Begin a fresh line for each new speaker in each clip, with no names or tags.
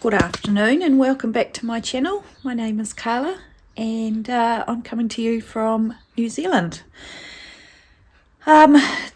Good afternoon and welcome back to my channel. My name is Carla and I'm coming to you from New Zealand.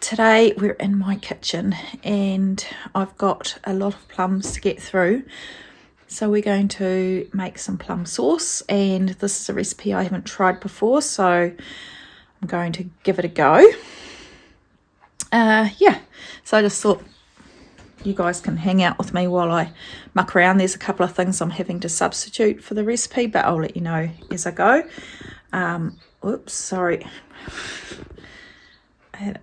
Today we're in my kitchen and I've got a lot of plums to get through. So we're going to make some plum sauce, and this is a recipe I haven't tried before, so I'm going to give it a go. So I just thought you guys can hang out with me while I muck around. There's a couple of things I'm having to substitute for the recipe, but I'll let you know as I go. Oops, sorry. I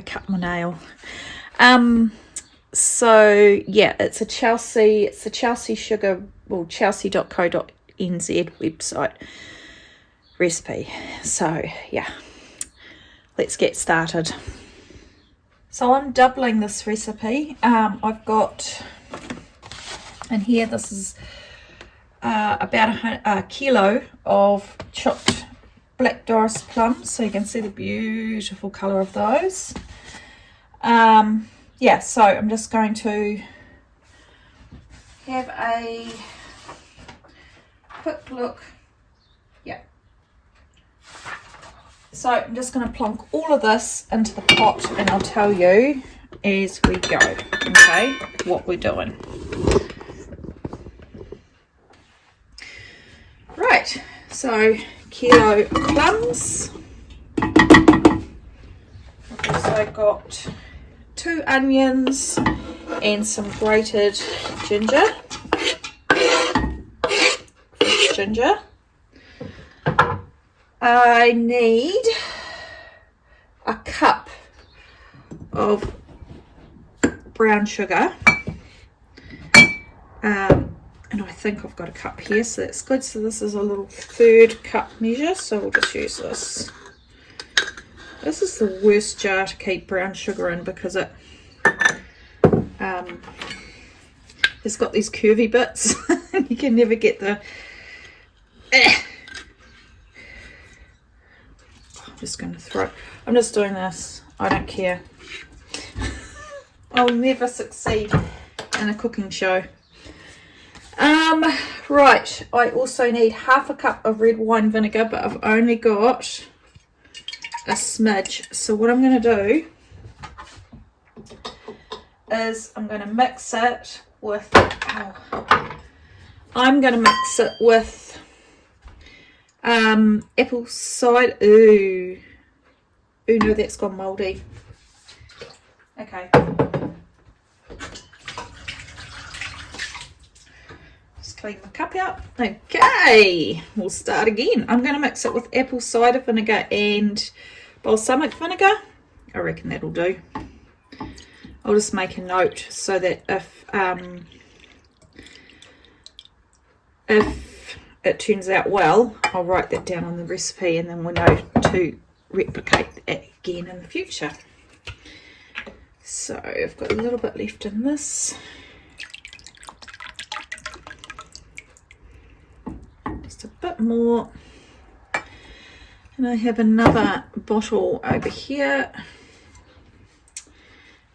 cut my nail. So yeah, it's a Chelsea sugar, well, chelsea.co.nz website recipe. So yeah, let's get started. So I'm doubling this recipe. I've got in here, this is about a kilo of chopped black Doris plums, so you can see the beautiful colour of those. So I'm just going to have a quick look. So I'm just going to plonk all of this into the pot and I'll tell you as we go, okay, what we're doing. Right, so kilo of plums. I've also got 2 onions and some grated ginger. Fresh ginger. I need a cup of brown sugar, and I think I've got a cup here, so that's good. So this is a little 1/3 cup measure, so we'll just use this. This is the worst jar to keep brown sugar in because it's got these curvy bits. You can never get the I'm just doing this. I don't care. I'll never succeed in a cooking show. Right, I also need 1/2 cup of red wine vinegar, but I've only got a smidge. So what I'm going to do is I'm going to mix it with apple cider. Ooh no, that's gone mouldy. Okay, just clean my cup out. Okay, we'll start again. I'm going to mix it with apple cider vinegar and balsamic vinegar. I reckon that'll do. I'll just make a note so that if it turns out well, I'll write that down on the recipe and then we'll know to replicate it again in the future. So I've got a little bit left in this. Just a bit more. And I have another bottle over here,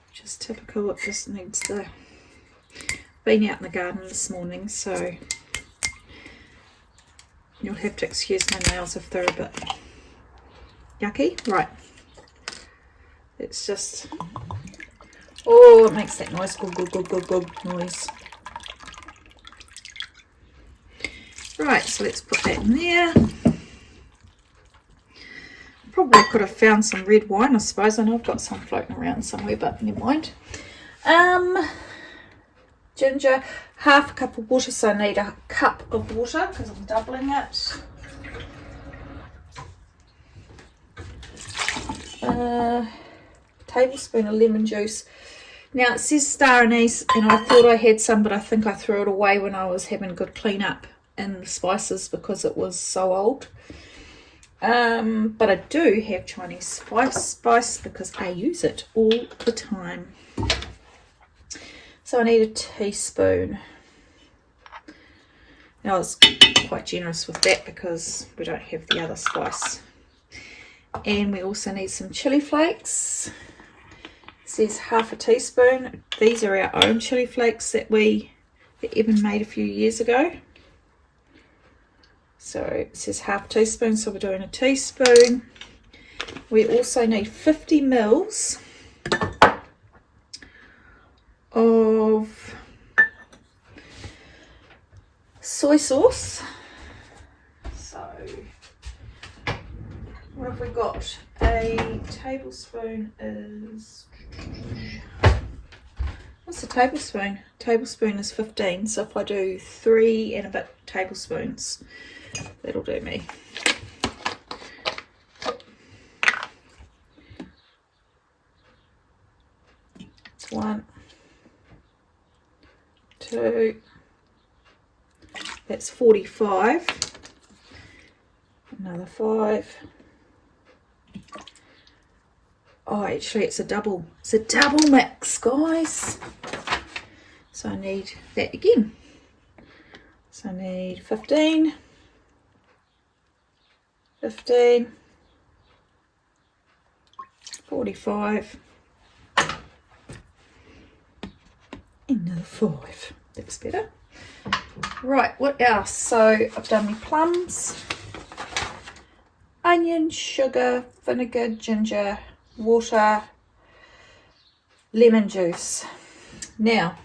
which is typical. It just needs the... Been out in the garden this morning, so you'll have to excuse my nails if they're a bit yucky. Right, it's just, oh, it makes that nice good noise. Right, so let's put that in there. Probably could have found some red wine, I suppose. I know I've got some floating around somewhere, but never mind. Ginger, 1/2 cup of water, so I need a cup of water because I'm doubling it. Tablespoon of lemon juice. Now it says star anise and I thought I had some, but I think I threw it away when I was having a good clean up in the spices because it was so old. But I do have Chinese spice because I use it all the time. So I need a teaspoon. Now I was quite generous with that because we don't have the other spice. And we also need some chili flakes. It says 1/2 teaspoon. These are our own chili flakes that we that Evan made a few years ago. So it says half teaspoon, so we're doing a teaspoon. We also need 50 mils of soy sauce. So what have we got? A tablespoon is, what's a tablespoon? Tablespoon is 15, so if I do 3 and a bit tablespoons, that'll do me. One, two, that's 45, another 5. Oh, actually it's a double mix, guys. So I need that again. So I need 15, 45, another 5. That's better. Right, what else? So I've done my plums, onion, sugar, vinegar, ginger, water, lemon juice. Now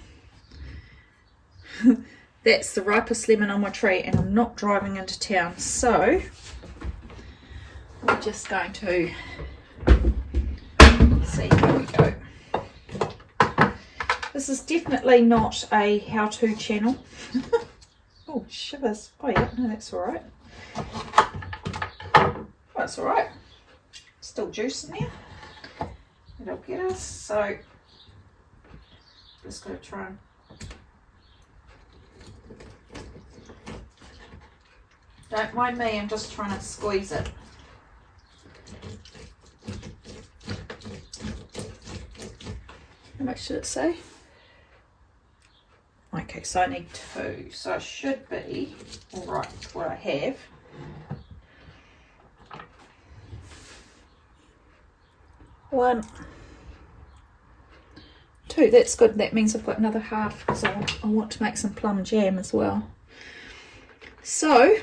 that's the ripest lemon on my tree, and I'm not driving into town, so we're just going to see how we go. This is definitely not a how-to channel. Oh, shivers. Oh yeah, no, that's all right. Oh, that's all right. Still juice in there. It'll get us. So just going to try and don't mind me, I'm just trying to squeeze it. How much did it say? Okay, so I need 2, so I should be all right with what I have. One, 2, that's good. That means I've got another half because I want to make some plum jam as well. So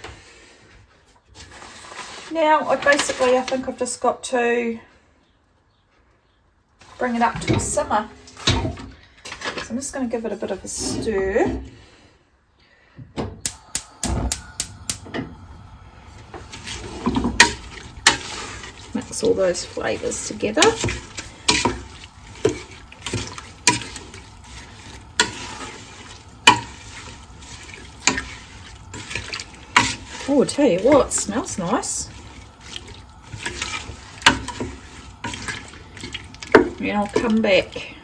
now I think I've just got to bring it up to a simmer. So I'm just going to give it a bit of a stir. Mix all those flavours together. Oh, I tell you what, it smells nice. And I'll come back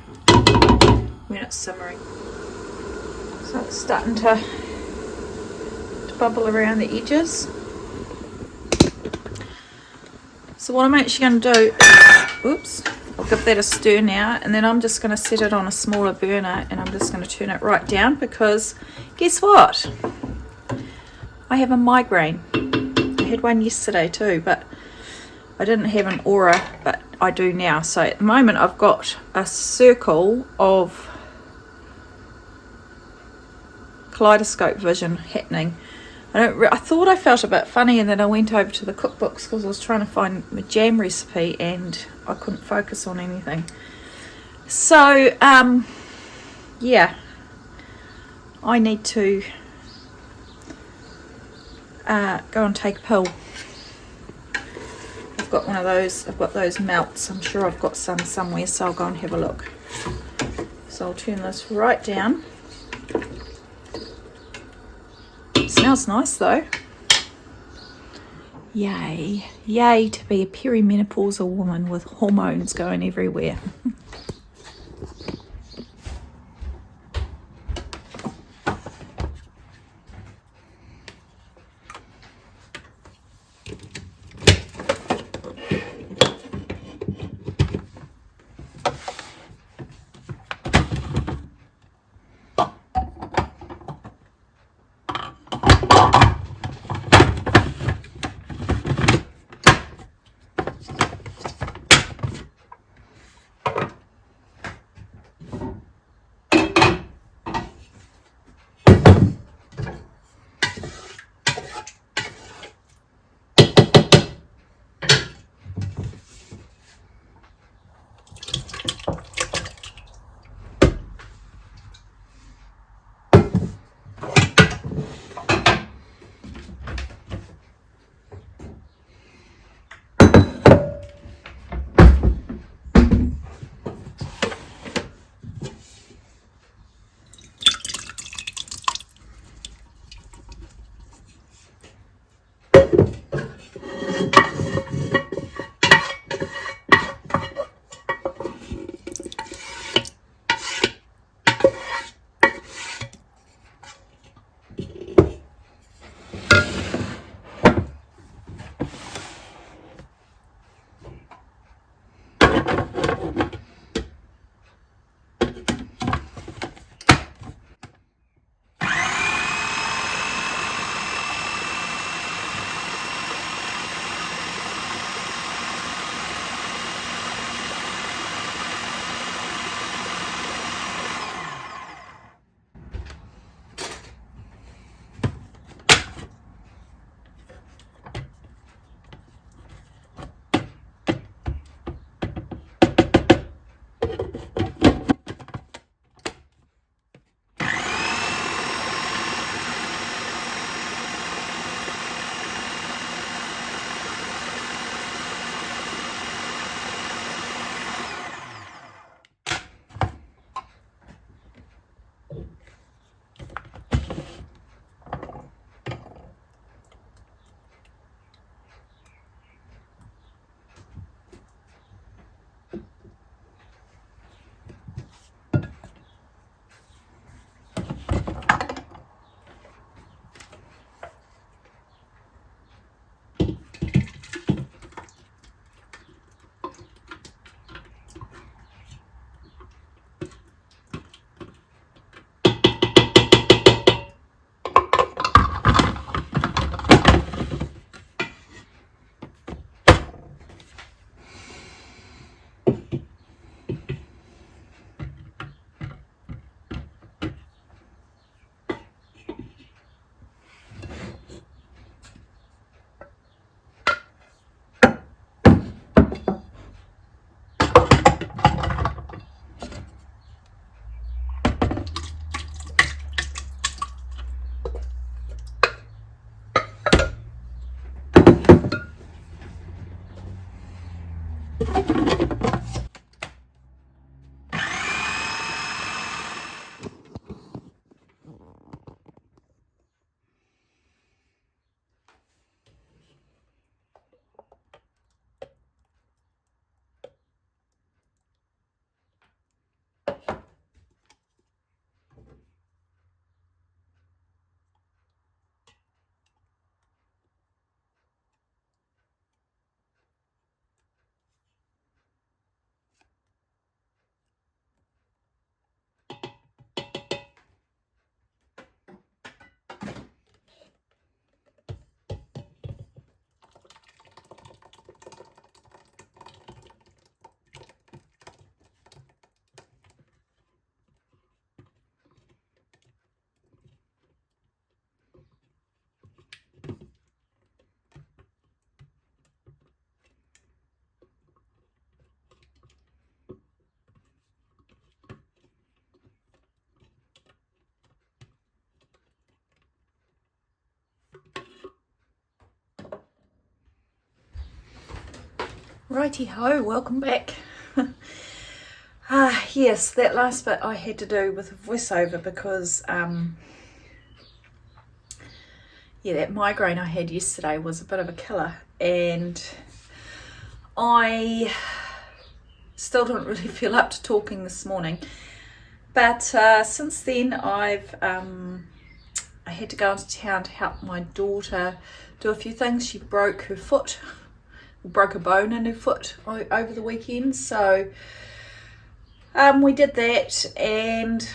when it's simmering. So it's starting to bubble around the edges. So what I'm actually going to do is, oops, I'll give that a stir now, and then I'm just going to set it on a smaller burner, and I'm just going to turn it right down because guess what? I have a migraine. I had one yesterday too, but I didn't have an aura, but I do now. So at the moment I've got a circle of kaleidoscope vision happening. I thought I felt a bit funny, and then I went over to the cookbooks because I was trying to find a jam recipe and I couldn't focus on anything. So yeah, I need to go and take a pill. I've got one of those, I've got those melts. I'm sure I've got some somewhere, so I'll go and have a look. So I'll turn this right down. Smells nice though. Yay. Yay to be a perimenopausal woman with hormones going everywhere. Righty ho, welcome back. Yes, that last bit I had to do with a voiceover because yeah, that migraine I had yesterday was a bit of a killer, and I still don't really feel up to talking this morning. But since then I had to go into town to help my daughter do a few things. She broke her foot, broke a bone in her foot over the weekend, so we did that, and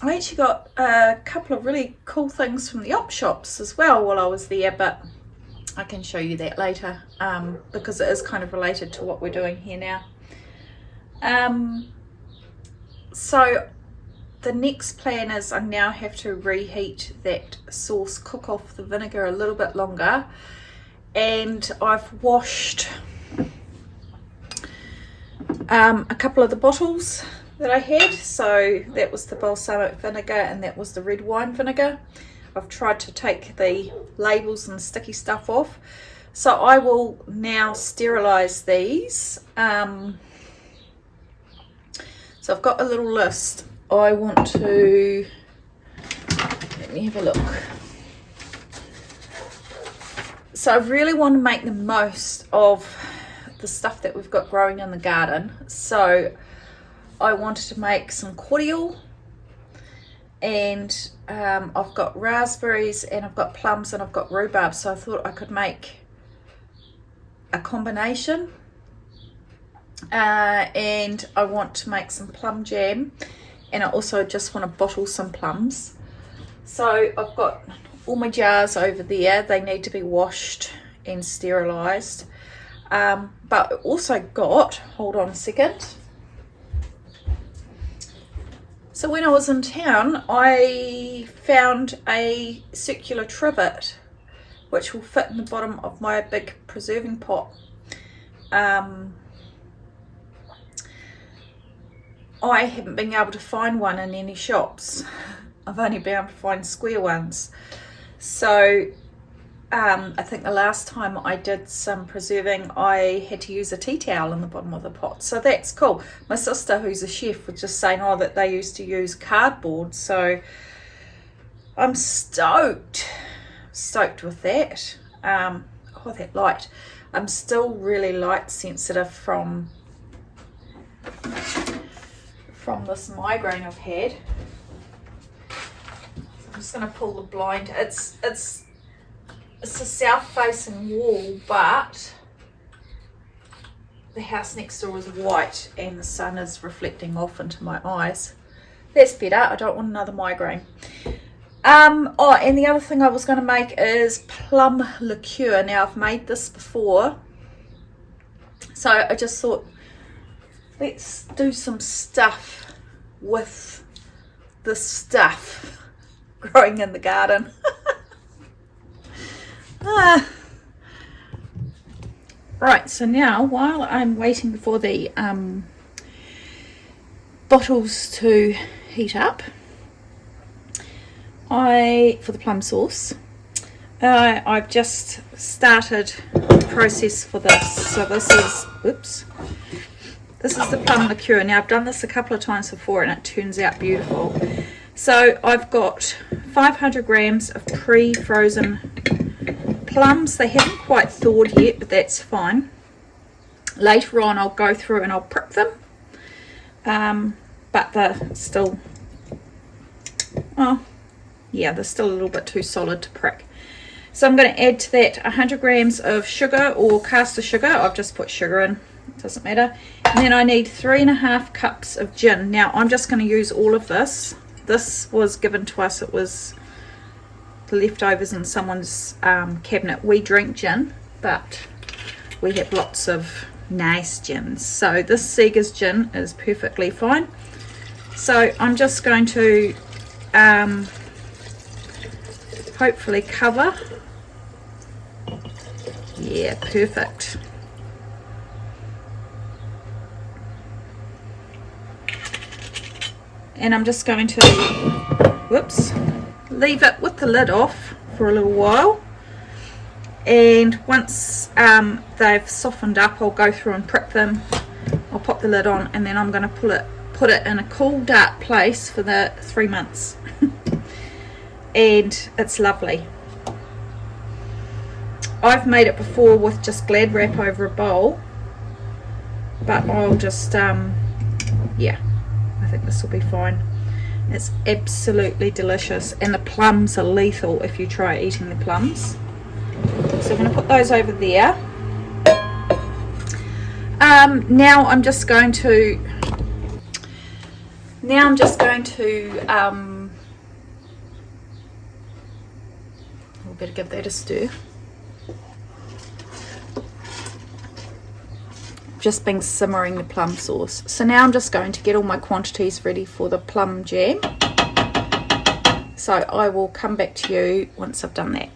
I actually got a couple of really cool things from the op shops as well while I was there, but I can show you that later because it is kind of related to what we're doing here now. So the next plan is I now have to reheat that sauce, cook off the vinegar a little bit longer, and I've washed a couple of the bottles that I had. So that was the balsamic vinegar and that was the red wine vinegar. I've tried to take the labels and sticky stuff off, so I will now sterilize these. So I've got a little list. I want to, let me have a look. So I really want to make the most of the stuff that we've got growing in the garden. So I wanted to make some cordial, and I've got raspberries and I've got plums and I've got rhubarb, so I thought I could make a combination. And I want to make some plum jam, and I also just want to bottle some plums. So I've got all my jars over there. They need to be washed and sterilised. But also got, hold on a second. So when I was in town, I found a circular trivet which will fit in the bottom of my big preserving pot. I haven't been able to find one in any shops. I've only been able to find square ones. So I think the last time I did some preserving, I had to use a tea towel in the bottom of the pot. So that's cool. My sister, who's a chef, was just saying, oh, that they used to use cardboard. So I'm stoked with that. Oh, that light. I'm still really light sensitive from this migraine I've had. I'm just going to pull the blind. It's a south-facing wall, but the house next door is white and the sun is reflecting off into my eyes. That's better. I don't want another migraine. Oh, and the other thing I was going to make is plum liqueur. Now, I've made this before, so I just thought, let's do some stuff with the stuff growing in the garden. Right, so now while I'm waiting for the bottles to heat up, for the plum sauce, I've just started the process for this. So this is the plum liqueur. Now I've done this a couple of times before and it turns out beautiful. So I've got 500 grams of pre-frozen plums. They haven't quite thawed yet, but that's fine. Later on I'll go through and I'll prick them, but they're still, oh yeah, they're still a little bit too solid to prick. So I'm going to add to that 100 grams of sugar or caster sugar. I've just put sugar in, it doesn't matter. And then I need 3.5 cups of gin. Now I'm just going to use all of this. This was given to us, it was the leftovers in someone's cabinet. We drink gin, but we have lots of nice gins. So this Seeger's gin is perfectly fine. So I'm just going to hopefully cover. Yeah, perfect. And I'm just going to, leave it with the lid off for a little while. And once they've softened up, I'll go through and prick them. I'll pop the lid on, and then I'm going to put it in a cool, dark place for the 3 months. And it's lovely. I've made it before with just Glad wrap over a bowl, but I'll just yeah, I think this will be fine. It's absolutely delicious, and the plums are lethal if you try eating the plums. So I'm going to put those over there. Now I'm just going to we better give that a stir. Just been simmering the plum sauce. So now I'm just going to get all my quantities ready for the plum jam. So I will come back to you once I've done that.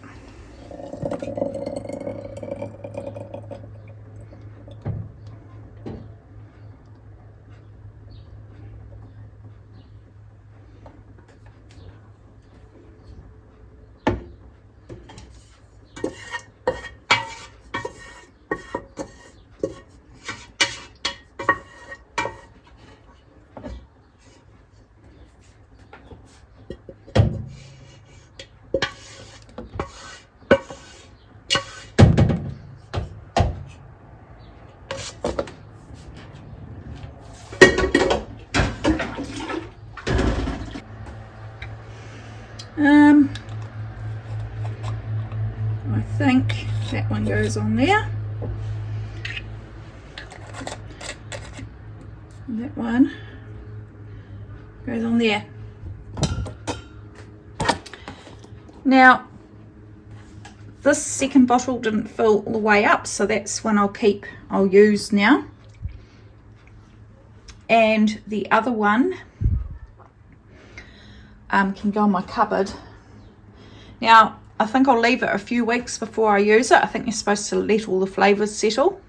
I think that one goes on there. And that one goes on there. Now, this second bottle didn't fill all the way up, so that's one I'll use now. And the other one can go in my cupboard. Now, I think I'll leave it a few weeks before I use it. I think you're supposed to let all the flavours settle.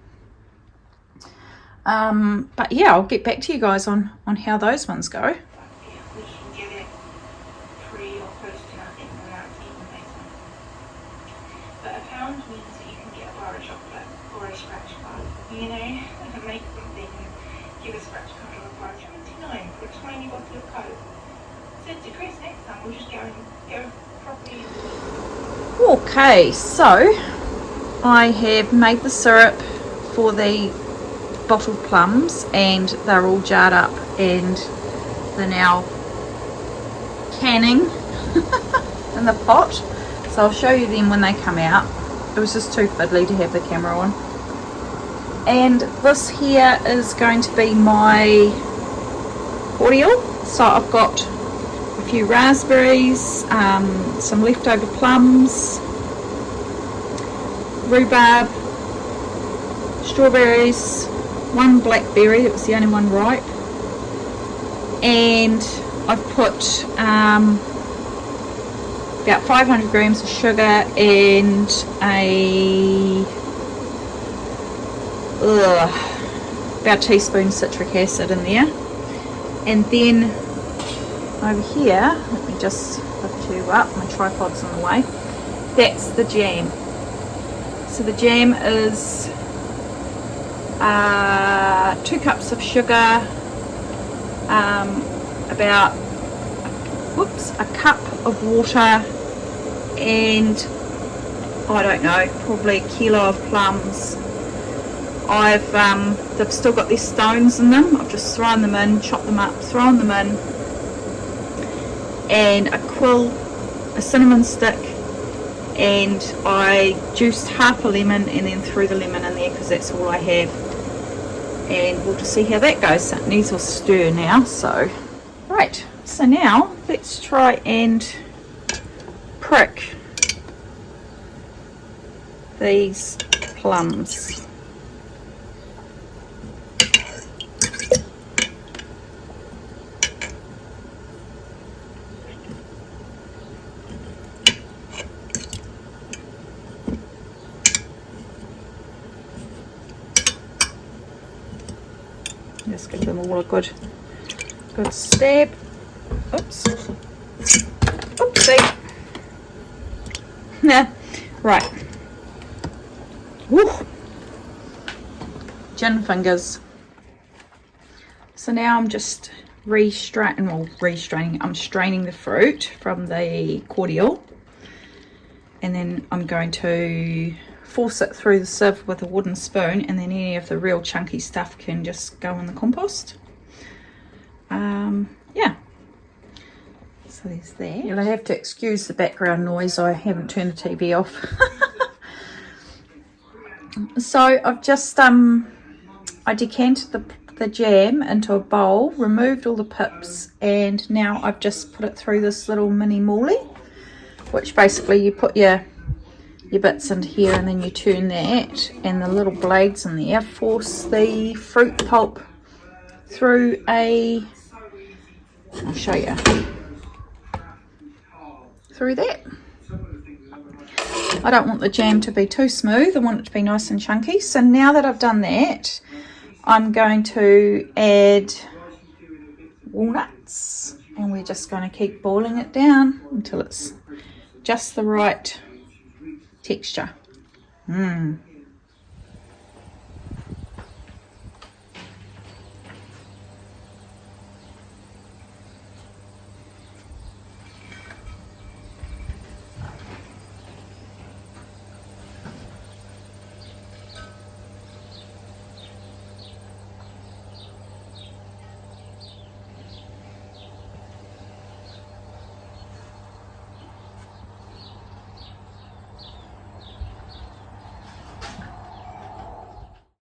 But yeah, I'll get back to you guys on how those ones go.
But a pound means that you can get a bar of chocolate or a scratch card. You know, I can make something and give a scratch card or a bar of 29 for a tiny bottle of Coke. So to Chris, next time we'll just go properly.
Okay, so I have made the syrup for the bottled plums, and they're all jarred up and they're now canning in the pot. So I'll show you them when they come out. It was just too fiddly to have the camera on. And this here is going to be my cordial. So I've got a few raspberries, some leftover plums, rhubarb, strawberries, one blackberry, it was the only one ripe, and I've put about 500 grams of sugar and about a teaspoon citric acid in there. And then over here, let me just lift you up, my tripod's in the way, that's the jam. So the jam is 2 cups of sugar, about a cup of water, and I don't know, probably a kilo of plums. They've still got these stones in them. I've just thrown them in, chopped them up, thrown them in, and a quill, a cinnamon stick, and I juiced half a lemon and then threw the lemon in there because that's all I have. And we'll just see how that goes. It needs a stir now. So right, so now let's try and prick these plums. Just give them all a good stab. Oops. Oopsie. Right. Woo. Gin fingers. So now I'm just I'm straining the fruit from the cordial, and then I'm going to force it through the sieve with a wooden spoon, and then any of the real chunky stuff can just go in the compost. Yeah, so there's that. You'll have to excuse the background noise, I haven't turned the TV off. So I've just I decanted the jam into a bowl, removed all the pips, and now I've just put it through this little mini maulie, which basically you put your bits into here, and then you turn that, and the little blades in there force the fruit pulp through I'll show you, through that. I don't want the jam to be too smooth, I want it to be nice and chunky. So now that I've done that, I'm going to add walnuts, and we're just going to keep boiling it down until it's just the right texture.